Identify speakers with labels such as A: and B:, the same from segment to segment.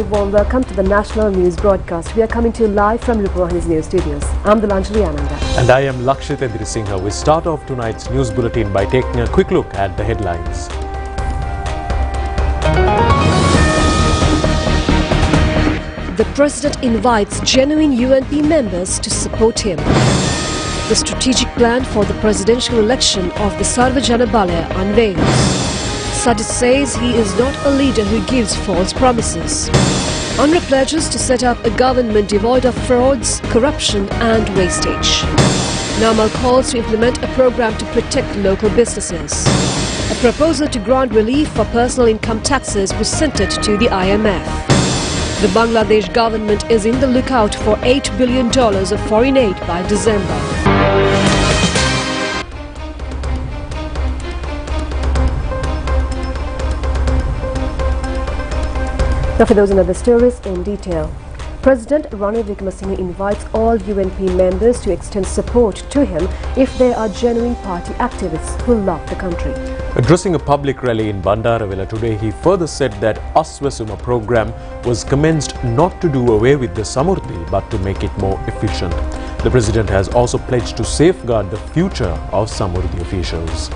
A: warm welcome to the national news broadcast. We are coming to you live from Rupavahini's news studios. I'm Delanjali Ananda.
B: And I am Sajith Premadasa. We start off tonight's news bulletin by taking a quick look at the headlines.
A: The President invites genuine UNP members to support him. The strategic plan for the presidential election of the Mahajana Party unveiled. Sajith says he is not a leader who gives false promises. Anura pledges to set up a government devoid of frauds, corruption and wastage. Namal calls to implement a program to protect local businesses. A proposal to grant relief for personal income taxes was sent to the IMF. The Bangladesh government is in the lookout for $8 billion of foreign aid by December. Now for those and other stories in detail. President Wickremesinghe invites all UNP members to extend support to him if they are genuine party activists who love the country.
B: Addressing a public rally in Bandaravela today, he further said that Aswasuma program was commenced not to do away with the Samurdhi but to make it more efficient. The President has also pledged to safeguard the future of Samurdhi officials.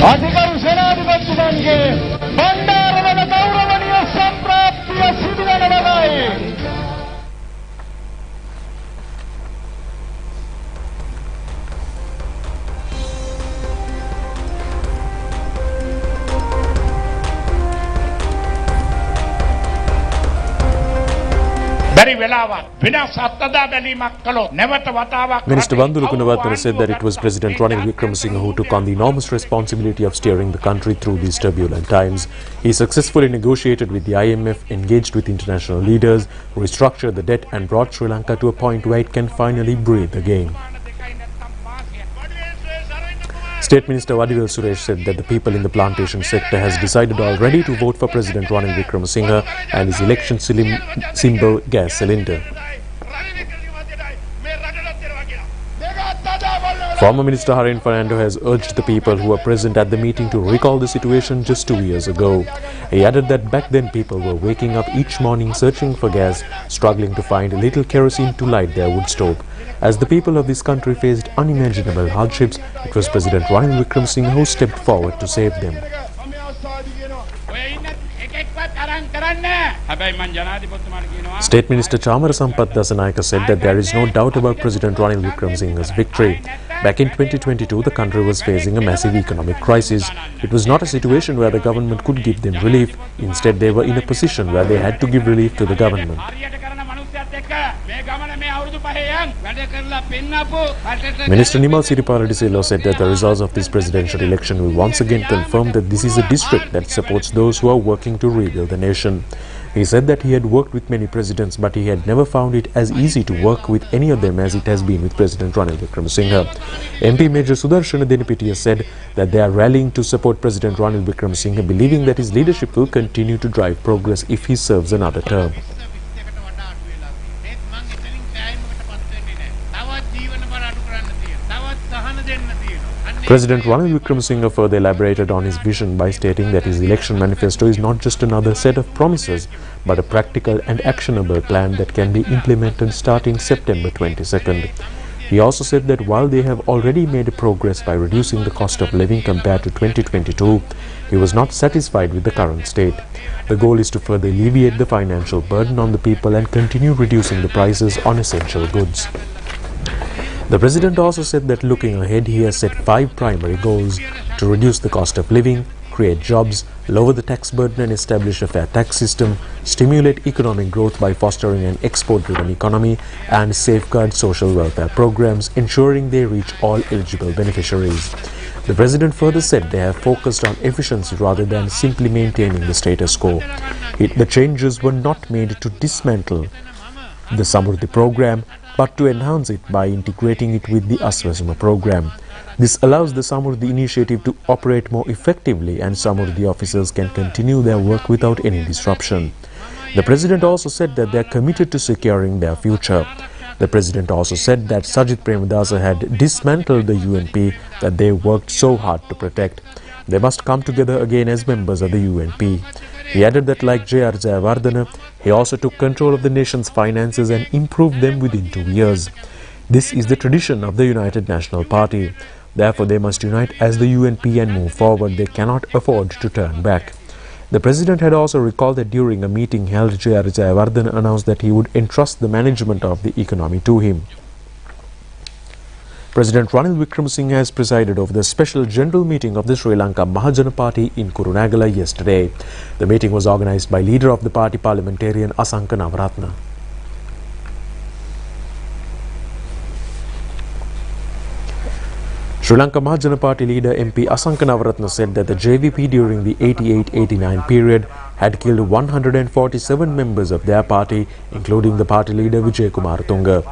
C: अधिकारी सेनाधिपतिगणके भण्डारवल गौरवनीय सम्प्राप्तिय शिबिर लगाए।
B: Minister Anura Kumara Dissanayake said that it was President Wickremesinghe who took on the enormous responsibility of steering the country through these turbulent times. He successfully negotiated with the IMF, engaged with international leaders, restructured the debt and brought Sri Lanka to a point where it can finally breathe again. State Minister Wadivel Suresh said that the people in the plantation sector has decided already to vote for President Wickremesinghe and his election symbol gas cylinder. Former Minister Harin Fernando has urged the people who were present at the meeting to recall the situation just 2 years ago. He added that back then people were waking up each morning searching for gas, struggling to find a little kerosene to light their wood stove. As the people of this country faced unimaginable hardships, it was President Wickremesinghe who stepped forward to save them. State Minister Chamara Sampath Dassanayake said that there is no doubt about President Wickremesinghe's victory. Back in 2022, the country was facing a massive economic crisis. It was not a situation where the government could give them relief. Instead, they were in a position where they had to give relief to the government. Minister Nimal Siriparadisilo said that the results of this presidential election will once again confirm that this is a district that supports those who are working to rebuild the nation. He said that he had worked with many presidents, but he had never found it as easy to work with any of them as it has been with President Wickremesinghe. MP Major Sudarshana Denipitiya said that they are rallying to support President Wickremesinghe, believing that his leadership will continue to drive progress if he serves another term. President Wickremesinghe further elaborated on his vision by stating that his election manifesto is not just another set of promises, but a practical and actionable plan that can be implemented starting September 22nd. He also said that while they have already made progress by reducing the cost of living compared to 2022, he was not satisfied with the current state. The goal is to further alleviate the financial burden on the people and continue reducing the prices on essential goods. The President also said that looking ahead, he has set 5 primary goals: to reduce the cost of living, create jobs, lower the tax burden and establish a fair tax system, stimulate economic growth by fostering an export-driven economy, and safeguard social welfare programs, ensuring they reach all eligible beneficiaries. The president further said they have focused on efficiency rather than simply maintaining the status quo. The changes were not made to dismantle the Samruddhi program, but to enhance it by integrating it with the Aswasama program. This allows the Samruddhi initiative to operate more effectively, and Samruddhi officers can continue their work without any disruption. The president also said that they are committed to securing their future. The president also said that Sajith Premadasa had dismantled the UNP that they worked so hard to protect. They must come together again as members of the UNP. He added that like J.R. Jayawardena, he also took control of the nation's finances and improved them within 2 years. This is the tradition of the United National Party. Therefore, they must unite as the UNP and move forward. They cannot afford to turn back. The president had also recalled that during a meeting held, J.R. Jayawardena announced that he would entrust the management of the economy to him. President Ranil Wickremesinghe has presided over the special general meeting of the Sri Lanka Mahajana Party in Kurunegala yesterday. The meeting was organized by leader of the party, parliamentarian Asanka Navaratna. Sri Lanka Mahajana Party leader MP Asanka Navaratna said that the JVP during the 88-89 period had killed 147 members of their party, including the party leader Vijay Kumar Tunga.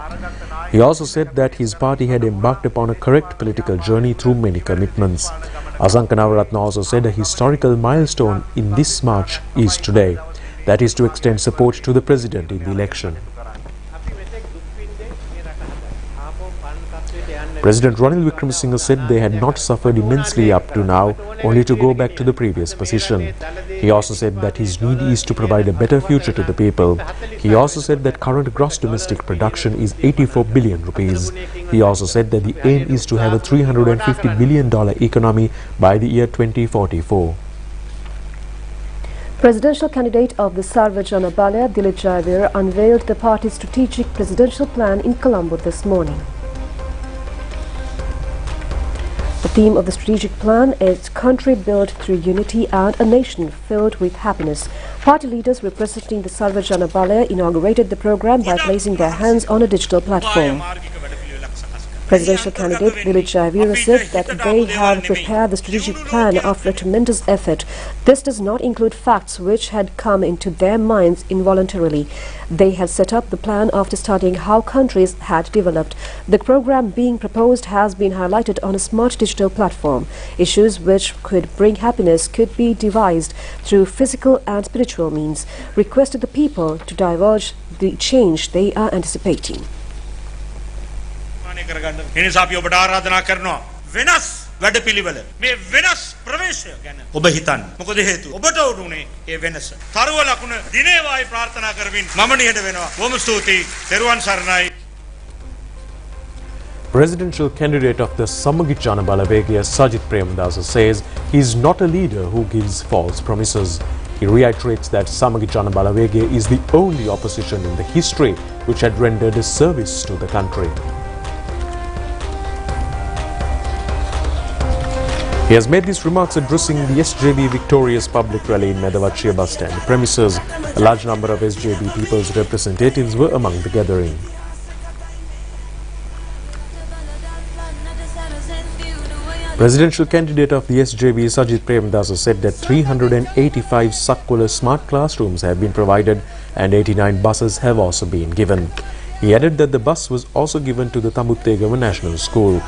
B: He also said that his party had embarked upon a correct political journey through many commitments. Asanka Navaratna also said a historical milestone in this March is today, that is to extend support to the president in the election. President Ranil Wickremesinghe said they had not suffered immensely up to now, only to go back to the previous position. He also said that his need is to provide a better future to the people. He also said that current gross domestic production is 84 billion rupees. He also said that the aim is to have a $350 billion economy by the year 2044.
A: Presidential candidate of the Sarva Jana Balaya, Dilip Jayavir, unveiled the party's strategic presidential plan in Colombo this morning. The theme of the strategic plan is country built through unity and a nation filled with happiness. Party leaders representing the Sarva Jana Balaya inaugurated the program by placing their hands on a digital platform. Presidential candidate Dilip Jayavir said that they have prepared the strategic plan after a tremendous effort. This does not include facts which had come into their minds involuntarily. They had set up the plan after studying how countries had developed. The program being proposed has been highlighted on a smart digital platform. Issues which could bring happiness could be devised through physical and spiritual means. Requested the people to divulge the change they are anticipating.
D: එනිසා අපි ඔබට ආරාධනා කරනවා වෙනස් වැඩපිළිවෙල මේ වෙනස් ප්‍රවේශය ගැන ඔබ හිතන්න. මොකද හේතුව ඔබට උරුනේ ඒ වෙනස. තරව ලකුණ දිනේවායි ප්‍රාර්ථනා කරමින් මම නිහඬ වෙනවා. බොහොම ස්තුතියි. තෙරුවන් සරණයි.
B: Presidential candidate of the Samagicana Balawegaya, Sajith Premadasa, says he is not a leader who gives false promises. He reiterates that Samagicana Balawegaya is the only opposition in the history which had rendered a service to the country. He has made these remarks addressing the SJB Victorious Public Rally in Medavachiya bus stand premises. A large number of SJB people's representatives were among the gathering. Presidential candidate of the SJB, Sajith Premadasa, said that 385 Sakula smart classrooms have been provided and 89 buses have also been given. He added that the bus was also given to the Tamuttegama National School.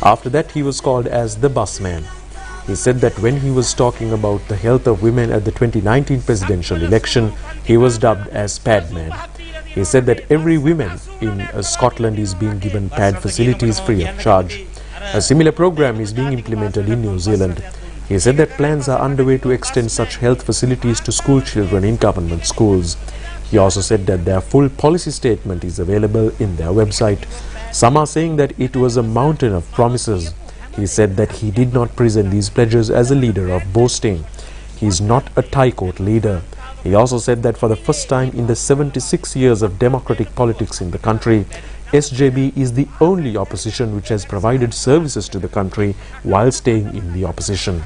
B: After that, he was called as the busman. He said that when he was talking about the health of women at the 2019 presidential election, he was dubbed as Padman. He said that every woman in Scotland is being given pad facilities free of charge. A similar program is being implemented in New Zealand. He said that plans are underway to extend such health facilities to school children in government schools. He also said that their full policy statement is available in their website. Some are saying that it was a mountain of promises. He said that he did not present these pledges as a leader of boasting. He is not a Thai court leader. He also said that for the first time in the 76 years of democratic politics in the country, SJB is the only opposition which has provided services to the country while staying in the opposition.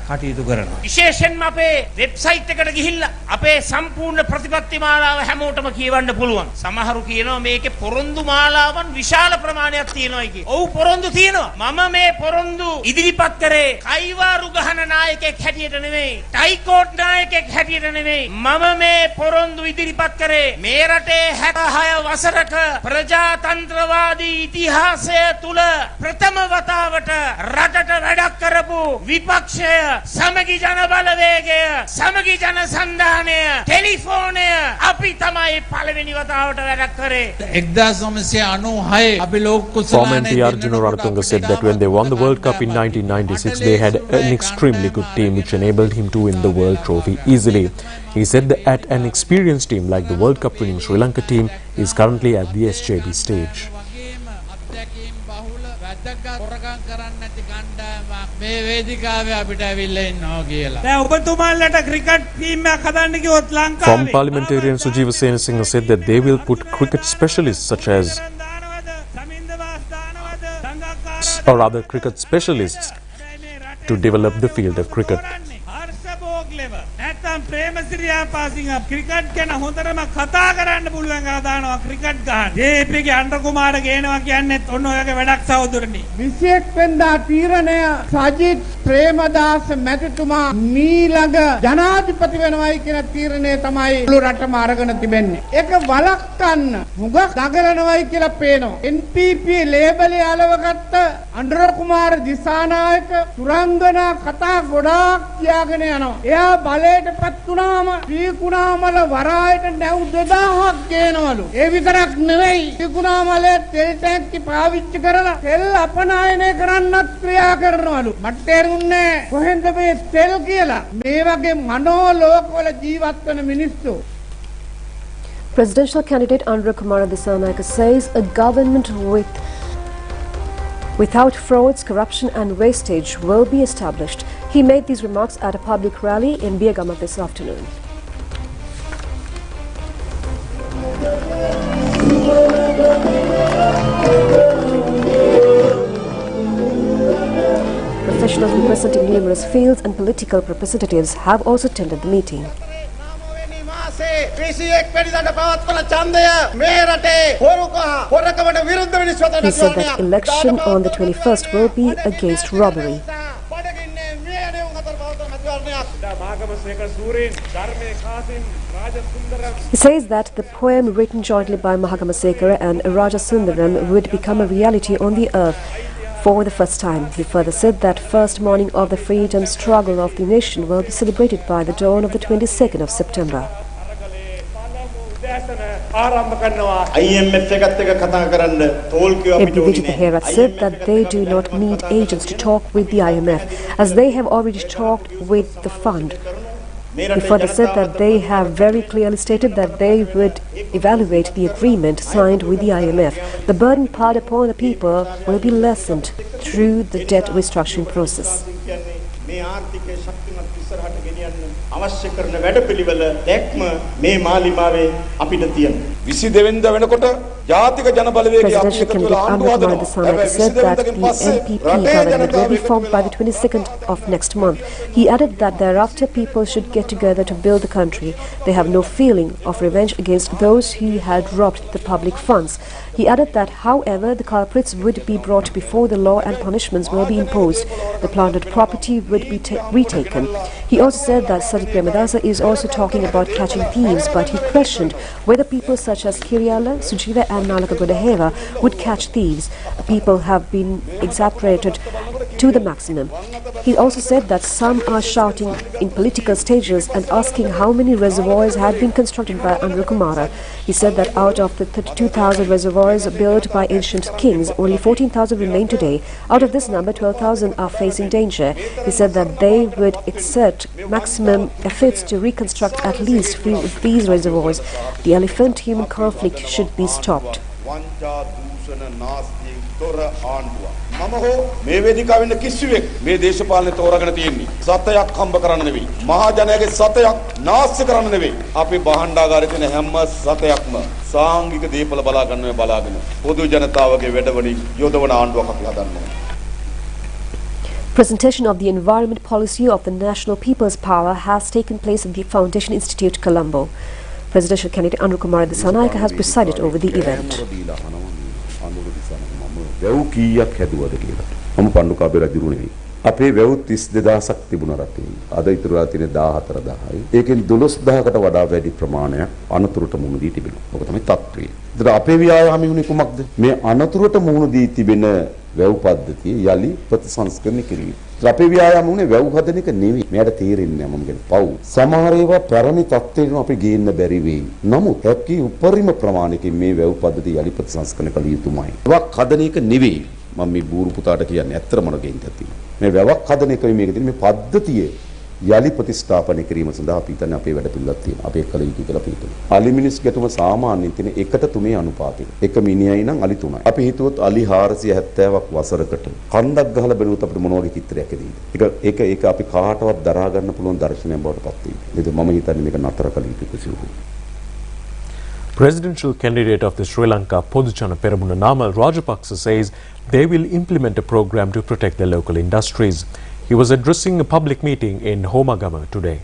E: කටයුතු කරනවා.
F: විශේෂයෙන්ම අපේ website එකට ගිහිල්ලා අපේ සම්පූර්ණ ප්‍රතිපත්ති මාලාව හැමෝටම කියවන්න පුළුවන්. සමහරු කියනවා මේකේ පොරොන්දු මාලාවන් විශාල ප්‍රමාණයක් තියෙනවායි කියලා. ඔව් පොරොන්දු තියෙනවා. මම මේ පොරොන්දු ඉදිරිපත් කරේ කයිවාරු ගහන නායකයෙක් හැටියට නෙමෙයි. ටයිකෝට් නායකයෙක් හැටියට නෙමෙයි. මම මේ පොරොන්දු ඉදිරිපත් කරේ මේ රටේ 66 වසරක ප්‍රජාතන්ත්‍රවාදී ඉතිහාසය තුල ප්‍රථම වතාවට රටට වැඩක් කරපු විපක්ෂය සමගි ජන බලවේගය සමගි ජන සන්ධානය ටෙලිෆෝනය අපි තමයි පළවෙනි වතාවට වැඩක් කරේ.
E: 1996 අපි ලෝක කුසලානේ
B: Former Arjuna Ranatunga said that when they won the World Cup in 1996, they had an extremely good team which enabled him to win the World Trophy easily. He said that an experienced team like the World Cup winning Sri Lanka team is currently at the SJB stage.
E: මේ වේදිකාවේ අපිට ඇවිල්ලා ඉන්නවා කියලා.
C: දැන් ඔබතුමාලට cricket team එකක් හදන්න කිව්වොත් ලංකාවේ
B: Former parliamentarian Sujiva Senasinghe said that they will put cricket specialists such as, or rather cricket specialists, to develop the field of cricket.
C: නැත්තම් ප්‍රේමසිරියා පාසිං අප් ක්‍රිකට් ගැන හොඳටම කතා කරන්න පුළුවන් ආදානවා ක්‍රිකට් ගහන. ජේ.පී. ගේ අනුර කුමාර ගේනවා කියන්නේත් ඔන්න ඔයගේ වැඩක් සහෝදරනි.
G: 21 වෙනිදා තීරණය සජිත් ප්‍රේමදාස මැතිතුමා මීළඟ ජනාධිපති වෙනවයි කියන තීරණය තමයි මුළු රටම අරගෙන තිබෙන්නේ. ඒක වළක්වන්න හුඟක් දඟලනවයි කියලා පේනවා. NPP ලේබලේ අලවගත්ත අනුර කුමාර දිසානායක සුරංගනා කතා ගොඩාක් කියාගෙන යනවා. එයා බලයට පත් වුණාම ශ්‍රීකුණාමල වරායට නැව් 2000ක් ගේනවලු. ඒ විතරක් නෙවෙයි ශ්‍රීකුණාමලේ තෙල් ටැංකි පාවිච්චි කරලා තෙල් අපනයනය කරන්නත් ක්‍රියා කරනවලු. මට තේරුන්නේ කොහෙන්ද මේ තෙල් කියලා. මේ වගේ මනෝ ලෝකවල ජීවත් වෙන මිනිස්සු.
A: Presidential candidate Anura Kumara Dissanayake says a government without frauds, corruption and wastage will be established. He made these remarks at a public rally in Biyagama this afternoon. Professionals representing numerous fields and political representatives have also attended the meeting. He said that election on the 21st will be against robbery. He says that the poem written jointly by Mahajana and Raja Sundaram would become a reality on the earth for the first time. He further said that first morning of the freedom struggle of the nation will be celebrated by the dawn of the 22nd of September. MP Vijay Beherat said that they do not need agents to talk with the IMF as they have already talked with the fund. He further said that they have very clearly stated that they would evaluate the agreement signed with the IMF. The burden put upon the people will be lessened through the debt restructuring process.
H: අවශ්‍ය කරන වැඩපිළිවෙල දැක්ම මේ මාලිමාවේ අපිට තියෙනවා. 22 වෙනිදා වෙනකොට ජාතික ජන බලවේගය
A: Presidential candidate Anura Kumara Dissanayake said that the NPP government will be formed by the 22nd of next month. He added that thereafter people should get together to build the country. They have no feeling of revenge against those who had robbed the public funds. He added that, however, the culprits would be brought before the law and punishments will be imposed. The plundered property would be retaken. He also said that Sajith Premadasa is also talking about catching thieves, but he questioned whether people such as Kiriala, Sujiva and Nalaka Godaheva would catch thieves. The people have been exasperated to the maximum. He also said that some are shouting in political stages and asking how many reservoirs had been constructed by Anura Kumara. He said that out of the 32,000 reservoirs built by ancient kings, only 14,000 remain today. Out of this number, 12,000 are facing danger. He said that they would exert maximum efforts to reconstruct at least few of these reservoirs. The elephant-human conflict should be stopped.
H: මම හෝ මේ වේදිකාවෙන් කිසිවෙක් මේ දේශපාලනේ තෝරාගෙන තියෙන්නේ සතයක් හම්බ කරන්න නෙවෙයි මහජනයාගේ සතයක් නාස්ති කරන්න නෙවෙයි අපි භාණ්ඩාගාරේ තියෙන හැම සතයක්ම සාංගික දීපල බලා ගන්නවා බලාගෙන පොදු ජනතාවගේ වැඩවලින් යොදවන ආණ්ඩුවක් අපි හදන්න ඕනේ.
A: Presentation of the Environment Policy of the National People's Power has taken place at the Foundation Institute, Colombo. Presidential candidate Anura Kumara Dissanayake has presided over the event.
I: අපේ වැව් 32000ක් තිබුණ රටේ. අද ඉතුරුලා තියෙන 14000යි. ඒකෙන් 12000කට වඩා වැඩි ප්‍රමාණයක් අනතුරට මුහුණ දී තිබෙනවා. ඔක තමයි තත්ත්වය. ඒතර අපේ ව්‍යායාමයේ උනේ කුමක්ද? මේ අනතුරට මුහුණ දී තිබෙන වැව් පද්ධතිය යලි ප්‍රතිසංස්කරණය කිරීම. ඒතර අපේ ව්‍යායාම උනේ වැව් හදන එක නෙවෙයි. මෙයාට තේරෙන්නේ නැහැ මම කියන්නේ පව්. සමහර ඒවා පැරණි තත්ත්වයට අපි ගේන්න බැරි වෙයි. නමුත් හැකි උපරිම ප්‍රමාණයකින් මේ වැව් පද්ධතිය යලි ප්‍රතිසංස්කරණය කළ යුතුමයි. වැවක් හදන එක නෙවෙයි. මම මේ බూరు පුතාට කියන්නේ ඇත්තම නගෙන් තියෙනවා. මේ වැවක් හදන එකයි මේක තියෙන්නේ මේ පද්ධතිය යලි ප්‍රතිස්ථාපනය කිරීම සඳහා අපි හිතන්නේ අපේ වැඩ පිළිවෙලක් තියෙනවා. අපේ කල යුතු කියලා අපි හිතනවා. අලි මිනිස් ගැටුම සාමාන්‍යයෙන් තියෙන 1:3 අනුපාතයක. එක මිනිහයි නම් අලි 3යි. අපි හිතුවොත් අලි 470ක් වසරකට කන්දක් ගහලා බලුවොත් අපිට මොන වගේ චිත්‍රයක් එදෙයිද? ඒක අපි කාටවත් දරා ගන්න පුළුවන් දර්ශනයක් බවට පත් වෙයි. නේද? මම හිතන්නේ මේක නතර කළ යුතු කිසිවකු.
B: Presidential candidate of the Sri Lanka Podujana Peramuna Namal Rajapaksa says they will implement a program to protect the local industries. He was addressing a public meeting in Homagama today.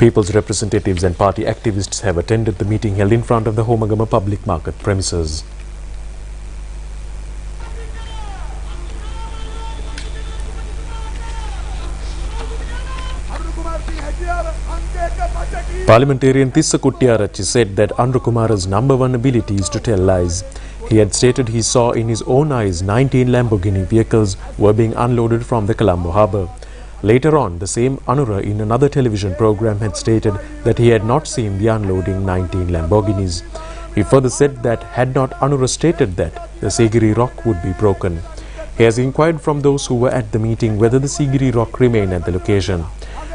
B: People's representatives and party activists have attended the meeting held in front of the Homagama public market premises. Parliamentarian Tissa Kuttiarachchi said that Anura Kumara's number one ability is to tell lies. He had stated he saw in his own eyes 19 Lamborghini vehicles were being unloaded from the Colombo harbour. Later on, the same Anura in another television program had stated that he had not seen the unloading 19 Lamborghinis. He further said that had not Anura stated that, the Sigiri rock would be broken. He has inquired from those who were at the meeting whether the Sigiri rock remained at the location.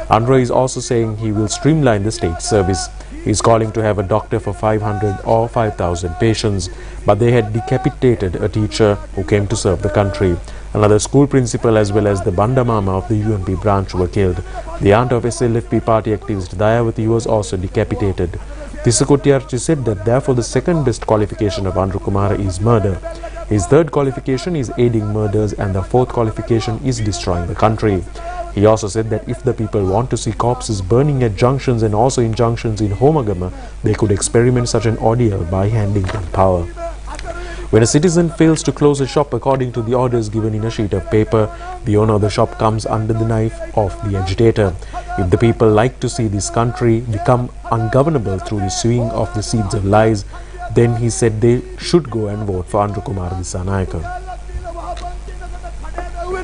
B: Anura is also saying he will streamline the state service. He is calling to have a doctor for 500 or 5,000 patients, but they had decapitated a teacher who came to serve the country. Another school principal as well as the Banda Mama of the UNP branch were killed. The aunt of SLFP party activist Dayawati was also decapitated. Tissa Kuttiarachchi said that therefore the second best qualification of Anura Kumara is murder. His third qualification is aiding murders and the fourth qualification is destroying the country. He also said that if the people want to see corpses burning at junctions and also in junctions in Homagama, they could experiment such an ordeal by handing them power. When a citizen fails to close a shop according to the orders given in a sheet of paper, the owner of the shop comes under the knife of the agitator. If the people like to see this country become ungovernable through the sowing of the seeds of lies, then he said they should go and vote for Anura Kumara Dissanayake.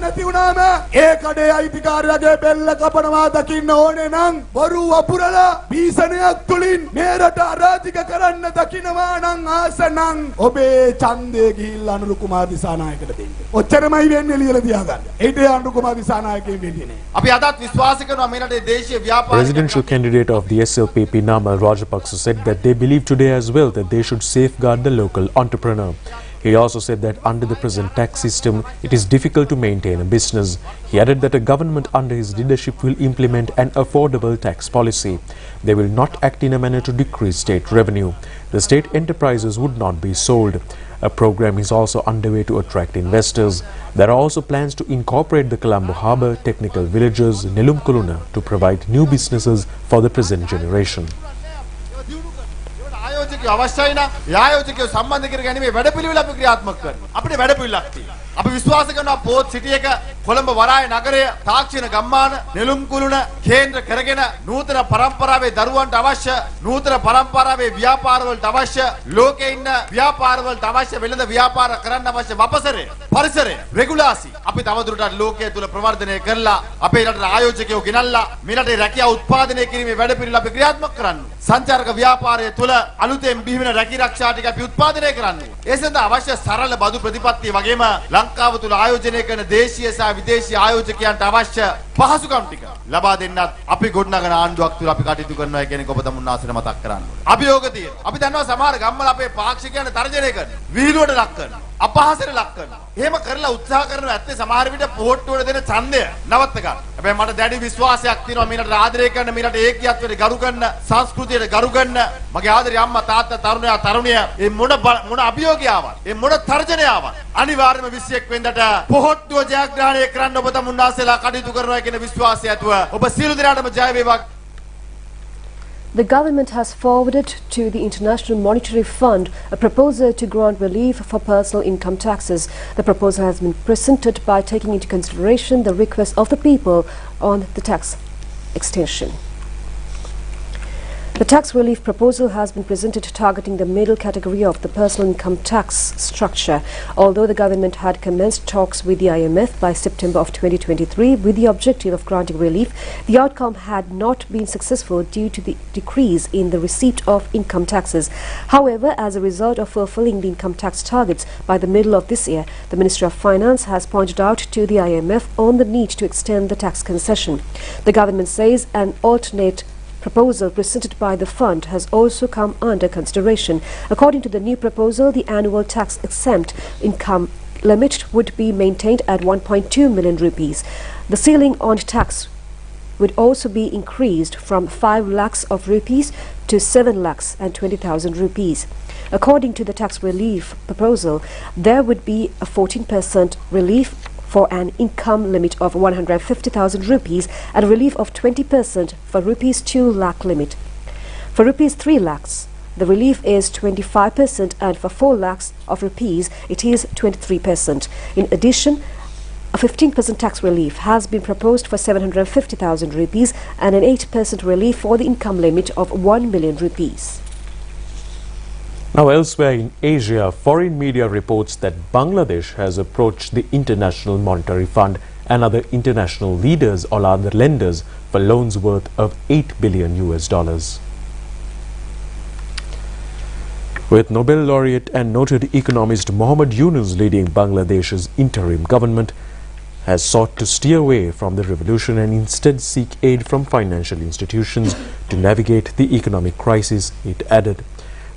J: නැති වුණාම ඒ කඩේ අයිතිකාරයාගේ බෙල්ල කපනවා දකින්න ඕනේ නම් බොරු වපුරලා බීසණයක් තුලින් මේ රට අරාජික කරන්න දකින්නවා නම් ආස නම් ඔබේ ඡන්දය ගිහිල්ලා අනුරු කුමාර දිසානායකට දෙන්න. ඔච්චරමයි වෙන්නේ ලියලා තියාගන්න. ඒට අනුරු කුමාර දිසානායකෙන් වෙන්නේ නෑ. අපි අදත් විශ්වාස කරනවා මේ රටේ දේශීය ව්‍යාපාර.
B: Presidential candidate of the SLPP Namal Rajapaksa said that they believe today as well that they should safeguard the local entrepreneur. He also said that under the present tax system, it is difficult to maintain a business. He added that a government under his leadership will implement an affordable tax policy. They will not act in a manner to decrease state revenue. The state enterprises would not be sold. A program is also underway to attract investors. There are also plans to incorporate the Colombo Harbour, technical villages, Nelumkuluna to provide new businesses for the present generation.
J: අවශ්‍යයි නම් යායෝජකයෝ සම්බන්ධ කර ගැනීමේ වැඩපිළිවෙල අපි ක්‍රියාත්මක කරනවා. අපිට වැඩපිළිවෙලක් තියෙනවා. අපි විශ්වාස කරනවා පොත් සිටි එක කොළඹ වරාය නගරය තාක්ෂණ ගම්මාන නෙළුම් කුළුණ කේන්ද්‍ර කරගෙන නූතන පරම්පරාවේ දරුවන්ට අවශ්‍ය නූතන පරම්පරාවේ ව්‍යාපාරවලට අවශ්‍ය ලෝකේ ඉන්න ව්‍යාපාරවලට අවශ්‍ය වෙළඳ ව්‍යාපාර කරන්න අවශ්‍ය වපසරය පරිසරය රෙගුලාසි අපි තවදුරටත් ලෝකයේ තුල ප්‍රවර්ධනය කරලා අපේ රටේ ආයෝජකයෝ ගෙනල්ලා මේ රටේ රැකියාව උත්පාදනය කිරීමේ වැඩපිළිවෙල අපි ක්‍රියාත්මක කරන්න. සංචාරක ව්‍යාපාරය තුල අලුතෙන් බිහිවෙන රැකී ආරක්ෂා ටික අපි උත්පාදනය කරන්න. ඒ සඳහා අවශ්‍ය සරල බදු ප්‍රතිපත්තිය වගේම ලංකාව තුල ආයෝජනය කරන දේශීය සහ විදේශීය ආයෝජකයන්ට අවශ්‍ය පහසුකම් ටික ලබා දෙන්නත් අපි ගොඩනගන ආණ්ඩුවක් තුල අපි කටයුතු කරනවා කියන එක ඔබ තමුන්නාසෙට මතක් කරන්න ඕනේ. අභියෝග තියෙනවා. අපි දන්නවා සමහර ගම්වල අපේ පාක්ෂිකයන් තර්ජනය කරනවා. විහිළුවට ලක් කරනවා. අපහාසයට ලක් කරනවා. එහෙම කරලා උත්සාහ කරනවා ඇත්තේ සමහර විට පොහොට්ටුවට දෙන ඡන්දය නවත්ත ගන්න. හැබැයි මට දැඩි විශ්වාසයක් තියෙනවා මේකට ආදරය කරන මේකට ඒකීයත්වයට ගරු කරන සංස්කෘතියට ගරු කරන මගේ ආදරේ අම්මා තාත්තා තරුණයා තරුණිය මේ මොන අභියෝගයාවක් මේ මොන තර්ජනයාවක් අනිවාර්යයෙන්ම 21 වෙනිදාට පොහොට්ටුව ජයග්‍රහණය කරන්න ඔබ තමුන්නාසලා කටයුතු කරනවා කියන විශ්වාසය ඇතුව ඔබ සියලු දෙනාටම ජය වේවා.
A: The government has forwarded to the International Monetary Fund a proposal to grant relief for personal income taxes. The proposal has been presented by taking into consideration the request of the people on the tax extension. The tax relief proposal has been presented targeting the middle category of the personal income tax structure. Although the government had commenced talks with the IMF by September of 2023 with the objective of granting relief, the outcome had not been successful due to the decrease in the receipt of income taxes. However, as a result of fulfilling the income tax targets by the middle of this year, the Ministry of Finance has pointed out to the IMF on the need to extend the tax concession. The government says an alternate proposal presented by the fund has also come under consideration. According to the new proposal, the annual tax exempt income limit would be maintained at 1.2 million rupees. The ceiling on tax would also be increased from 5 lakhs of rupees to 7 lakhs and 20,000 rupees. According to the tax relief proposal, there would be a 14% relief for an income limit of 150,000 rupees and a relief of 20% for rupees 2 lakh limit. For rupees 3 lakhs, the relief is 25% and for 4 lakhs of rupees, it is 23%. In addition, a 15% tax relief has been proposed for 750,000 rupees and an 8% relief for the income limit of 1 million rupees.
B: Now elsewhere in Asia, foreign media reports that Bangladesh has approached the International Monetary Fund and other international leaders or other lenders for loans worth of $8 billion. With Nobel laureate and noted economist Muhammad Yunus leading Bangladesh's interim government, has sought to steer away from the revolution and instead seek aid from financial institutions to navigate the economic crisis, it added.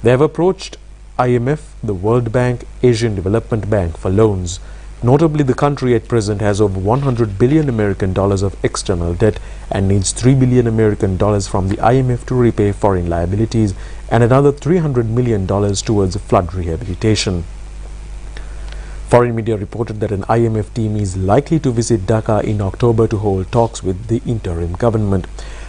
B: They have approached IMF, the World Bank, Asian Development Bank for loans. Notably, the country at present has over $100 billion of external debt and needs $3 billion from the IMF to repay foreign liabilities and another $300 million towards flood rehabilitation. Foreign media reported that an IMF team is likely to visit Dhaka in October to hold talks with the interim government.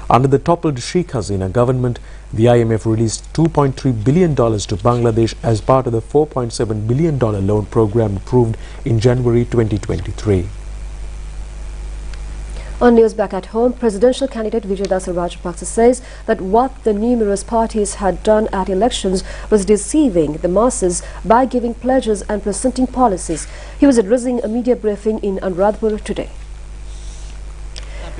B: Under the toppled Sheikh Hasina government, the IMF released $2.3 billion to Bangladesh as part of the $4.7 billion loan program approved in January 2023.
A: On news back at home, presidential candidate Vijayadasa Rajapaksa says that what the numerous parties had done at elections was deceiving the masses by giving pledges and presenting policies. He was addressing a media briefing in Anuradhapur today.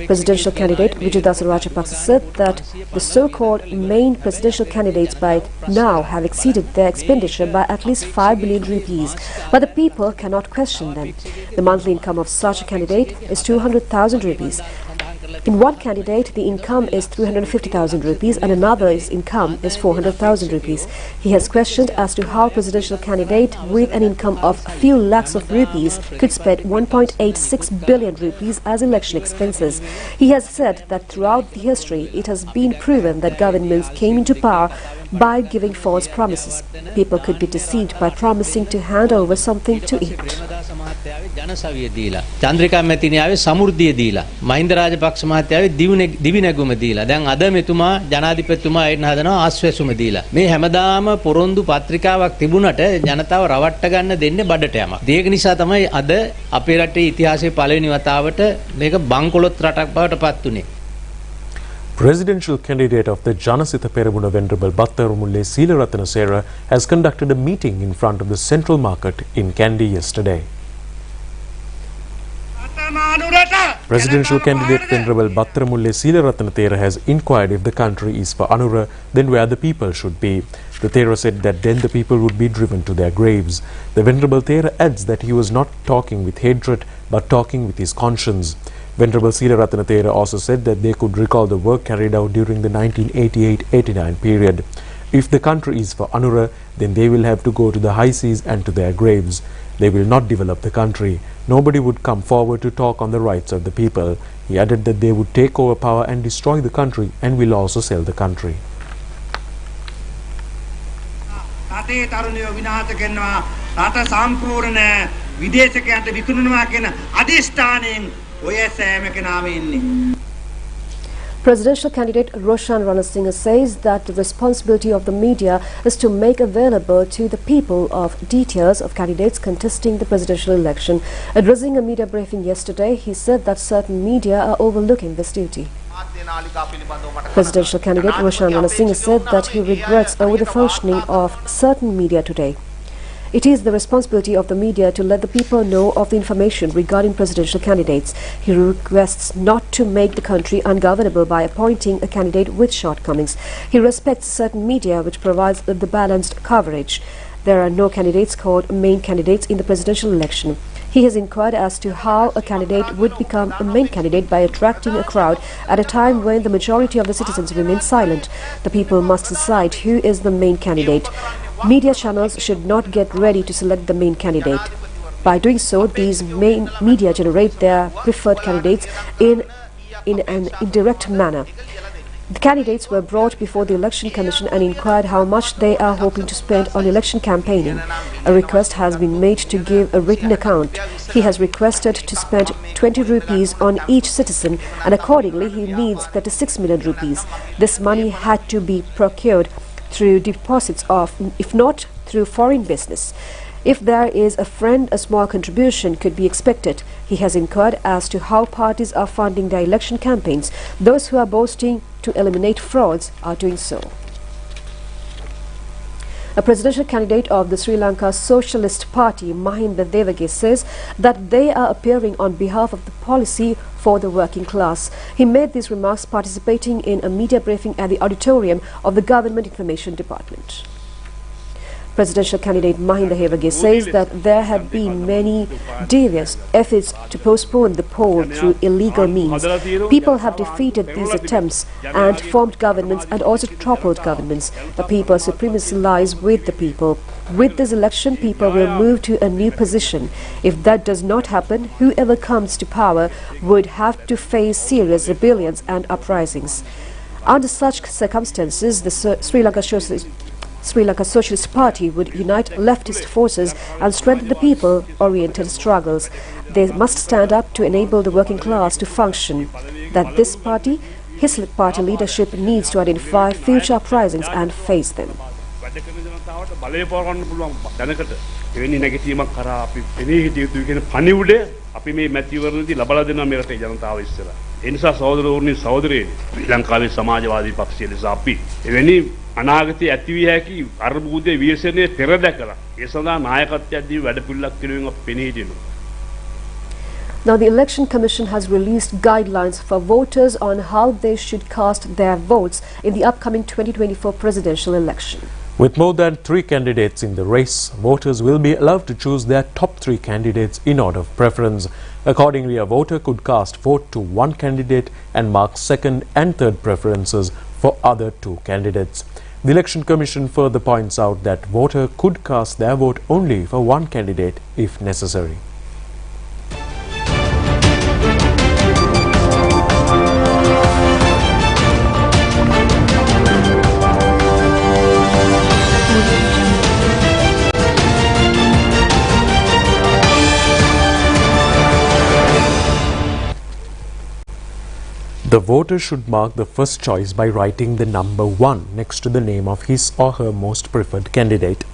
A: Presidential candidate Vijayadasa Rajapaksa said that the so-called main presidential candidates by now have exceeded their expenditure by at least 5 billion rupees, but the people cannot question them. The monthly income of such a candidate is 200,000 rupees. In one candidate, the income is 350,000 rupees and another's income is 400,000 rupees. He has questioned as to how presidential candidate with an income of a few lakhs of rupees could spend 1.86 billion rupees as election expenses. He has said that throughout the history, it has been proven that governments came into power by giving false promises. People could be deceived by promising to hand over something to eat.
K: ජනසවිය දීලා චන්ද්‍රිකා මැතිණියාවේ සමෘද්ධිය දීලා මහින්ද රාජපක්ෂ මහත්තයාවේ දිවිනැගුම දීලා දැන් අද මෙතුමා ජනාධිපතිතුමා එන්න හදනවා ආශ්වාසුම දීලා මේ හැමදාම පොරොන්දු පත්‍රිකාවක් තිබුණට ජනතාව රවට්ට ගන්න දෙන්නේ බඩට යමක්. ඒක නිසා තමයි අද අපේ රටේ ඉතිහාසයේ පළවෙනි වතාවට මේක බංකොලොත් රටක් බවට පත් වුනේ.
B: Presidential candidate of the Janasitha Peramuna Venerable Battaramulle Seelarathana has conducted a meeting in front of the Central Market in Kandy yesterday. Presidential candidate Venerable Battaramulle Seelarathana has inquired if the country is for Anura, then where the people should be. The Thera said that then the people would be driven to their graves. The Venerable Thera adds that he was not talking with hatred but talking with his conscience. Venerable Seelarathana also said that they could recall the work carried out during the 1988-89 period. If the country is for Anura, then they will have to go to the high seas and to their graves. They will not develop the country. Nobody would come forward to talk on the rights of the people. He added that they would take over power and destroy the country and will also sell the country.
L: රටේ තරුණයෝ විනාශ කරනවා රට සම්පූර්ණ විදේශකයන්ට විකුණනවා කියන අදිෂ්ඨානයෙන් ඔය සෑම කෙනාම ඉන්නේ.
A: Presidential candidate Roshan Ranasinghe says that the responsibility of the media is to make available to the people of details of candidates contesting the presidential election. Addressing a media briefing yesterday, he said that certain media are overlooking this duty. Presidential candidate Roshan Ranasinghe said that he regrets over the functioning of certain media today. It is the responsibility of the media to let the people know of the information regarding presidential candidates. He requests not to make the country ungovernable by appointing a candidate with shortcomings. He respects certain media which provides the balanced coverage. There are no candidates called main candidates in the presidential election. He has inquired as to how a candidate would become a main candidate by attracting a crowd at a time when the majority of the citizens remain silent. The people must decide who is the main candidate. Media channels should not get ready to select the main candidate. By doing so, these main media generate their preferred candidates in an indirect manner. The candidates were brought before the Election Commission and inquired how much they are hoping to spend on election campaigning. A request has been made to give a written account. He has requested to spend 20 rupees on each citizen, and accordingly he needs 36 million rupees. This money had to be procured through deposits of, if not through foreign business. If there is a friend, a small contribution could be expected. He has inquired as to how parties are funding their election campaigns. Those who are boasting to eliminate frauds are doing so. A presidential candidate of the Sri Lanka Socialist Party, Mahajana Party, says that they are appearing on behalf of the policy for the working class. He made these remarks participating in a media briefing at the auditorium of the Government Information Department. Presidential candidate Mahajana Party says that there have been many devious efforts to postpone the poll through illegal means. People have defeated these attempts and formed governments and also toppled governments. The people's supremacy lies with the people. With this election, people will move to a new position. If that does not happen, whoever comes to power would have to face serious rebellions and uprisings. Under such circumstances, the Sri Lanka Socialist Party would unite leftist forces and strengthen the people-oriented struggles. They must stand up to enable the working class to function. That this party, his party leadership, needs to identify future uprisings and face them.
M: එනිසා සහෝදරවරුනි සහෝදරයනි ශ්‍රී ලංකාවේ සමාජවාදී පක්ෂය ලෙස අපි එවැනි අනාගතයේ ඇතිවිය හැකි අර්බුදයේ ව්‍යසනයේ පෙර දැකලා ඒ සඳහා නායකත්වයක් දී වැඩපිළිවෙලක් කිරීමෙන් අපි පෙනී සිටිනවා.
A: Now, the Election Commission has released guidelines for voters on how they should cast their votes in the upcoming 2024 presidential election.
B: With more than 3 candidates in the race, voters will be allowed to choose their top 3 candidates in order of preference. Accordingly, a voter could cast vote to one candidate and mark second and third preferences for other 2 candidates. The Election Commission further points out that voter could cast their vote only for one candidate if necessary. The voter should mark the first choice by writing the number 1 next to the name of his or her most preferred candidate.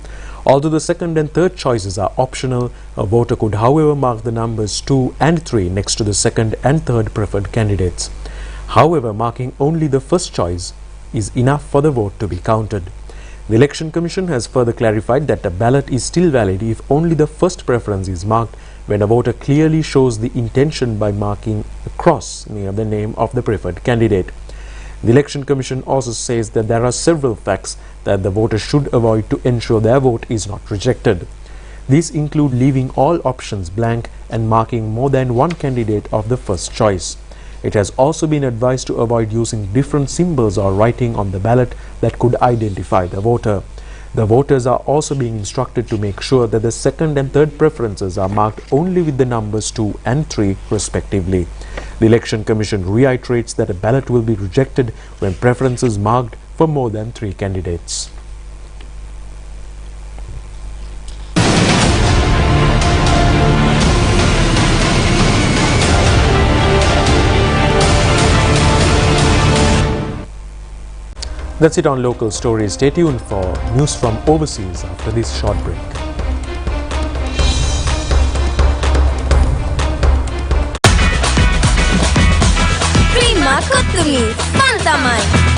B: Although the second and third choices are optional, a voter could however mark the numbers 2 and 3 next to the second and third preferred candidates. However, marking only the first choice is enough for the vote to be counted. The Election Commission has further clarified that a ballot is still valid if only the first preference is marked when a voter clearly shows the intention by marking a cross near the name of the preferred candidate. The Election Commission also says that there are several facts that the voter should avoid to ensure their vote is not rejected. These include leaving all options blank and marking more than one candidate of the first choice. It has also been advised to avoid using different symbols or writing on the ballot that could identify the voter. The voters are also being instructed to make sure that the second and third preferences are marked only with the numbers 2 and 3 respectively. The Election Commission reiterates that a ballot will be rejected when preferences marked for more than 3 candidates. That's it on Local Stories. Stay tuned for news from overseas after this short break.
N: Prima Kutumi, Pantamai.